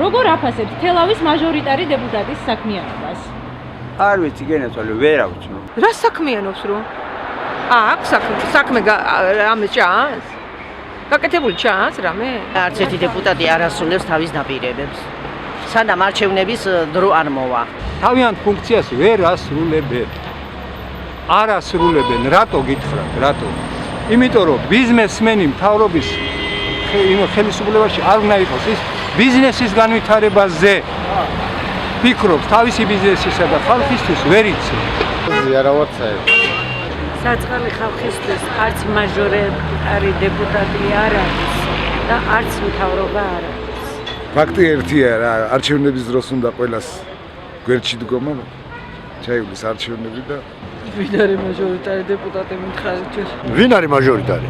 როგორ აფასებთ თელავის მაჟორიტარი დეპუტატის საქმიანობას? არ ვიცი, გენაცვალე, ვერ ავწნო. რა საქმიანობს რო? აქ საქმე რამე ჩანს? გაკეთებული ჩანს რამე? არც ერთი დეპუტატი არ ასრულებს თავის დაპირებებს. სანამ არჩევნების დრო არ მოვა. თავიანთ ფუნქციას ვერ ასრულებენ. არ ასრულებენ, რატო გითხრათ, რატო? იმიტომ რომ ბიზნესმენი მთავრობის ხელისუფლებაში არ უნდა იყოს ის ბიზნესის განვითარებაზე ფიქრობს, თავისი ბიზნესისა და ხალხისთვის ვერ იცი. საწყალი ხალხისთვის არც მაჟორიტარი დეპუტატი არ არის და არც მთავრობა არ არის. ფაქტი ერთია რა, არჩევნების დროს უნდა ყველას გვერდში დგომა ჩაივლის არჩევნები და ვინ არის მაჟორიტარი დეპუტატი მითხარით ჯერ? ვინ არის მაჟორიტარი?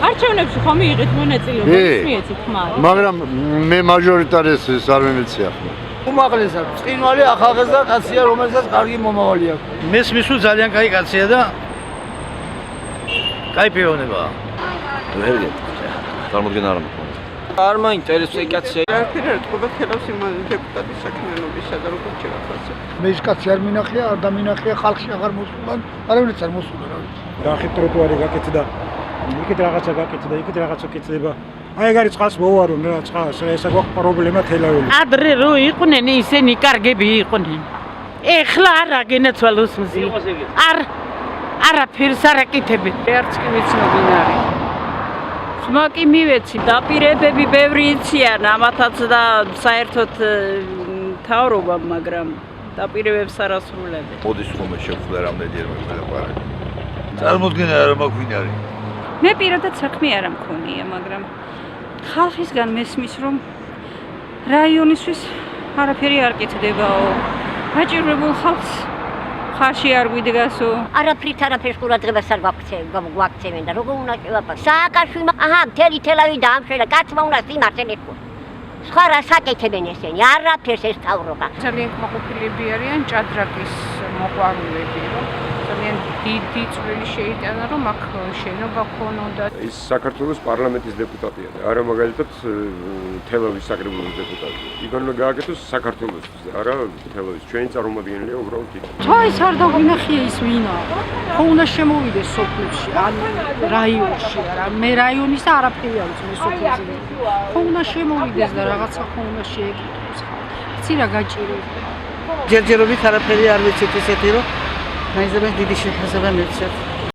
არჩევნებში ხომ იღეთ მონაწილეობა, მიეცით ხმარ. მაგრამ მე მაჟორიტარეს არ მემეცია ხო. უმაღლესად წინვალი ახალგაზრდა კაცია, რომელსაც კარგი მომავალი აქვს. მესმის თუ ძალიან კაი კაცია და კაი პიროვნებაა. ვერ გეტყვი. წარმოდგენა არ მაქვს. არ მაინტერესებს კაცია. არაფერი არ ეთქობა თელავის დეპუტატის საქმიანობისა და როგორ შეაფასებ. მე ის კაცი არ მინახია, არ დამინახია, ხალხში აღარ მოსულან, არავინაც არ მოსულა რა ვიცი. დახით ტროტუარი გაკეთდა, იქით რაღაცა გაკეთდა, იქით რაღაცა კეთდება. აი ეგ არის წყალს მოვარონ რა წყალს, ესა გვაქვს პრობლემა თელაველი. ადრე რო იყვნენ ისინი კარგები იყვნენ. ეხლა არა გენაცვალოს მზი. არაფერს არ აკეთებენ. არც კი ვიცნობინ არის. სმაკი მივეცი, დაპირებები ბევრი იციან ამათაც და საერთოდ მთავრობამ, მაგრამ დაპირებებს არ ასრულებენ. მოდის ხოლმე შეხვდა რამდენჯერმე მელაპარაკე. წარმოდგენა არ მაქვს ვინ არის. მე პირადად საქმე არ მქონია, მაგრამ ხალხისგან მესმის, რომ რაიონისთვის არაფერი არ კეთდებაო. გაჭირვებულ ხალხს ხარში არ გვიდგასო. არაფერს ყურადღებას არ გვაქცევენ და როგორ უნდა შევაფასო? სააკაშვილმა, მთელი თელავი დაამშველა, კაცმა უნდა სიმართლე ეთქვა. სხვა რას აკეთებენ ესენი? არაფერს ეს მთავრობა. ძალიან კმაყოფილები არიან ჭადრაკის მოყვარულები, რომ ძალიან დიდი წვლილი შეიტანა, რომ აქ შენობა ქონოდა. ის საქართველოს პარლამენტის დეპუტატია და არა მაგალითად თელავის საკრებულოს დეპუტატი. იგივე გააკეთოს საქართველოსთვის და არა თელავის. ჩვენი წარმომადგენელია უბრალოდ იქ. ჩაის არ დაგვინახია ის ვინა. ხო უნდა შემოვიდეს სოფლებში, ან რაიონში, არა მე რაიონის და არაფერი არ ვიცი მე სოფლებში. ხო უნდა შემოვიდეს და რაღაცა ხო უნდა შეეკითხოს. იცი რა გაჭირვება. ჯერჯერობით არაფერი არ ვიცით ისეთი რომ მაინც დიდი შეფასება მივცეთ.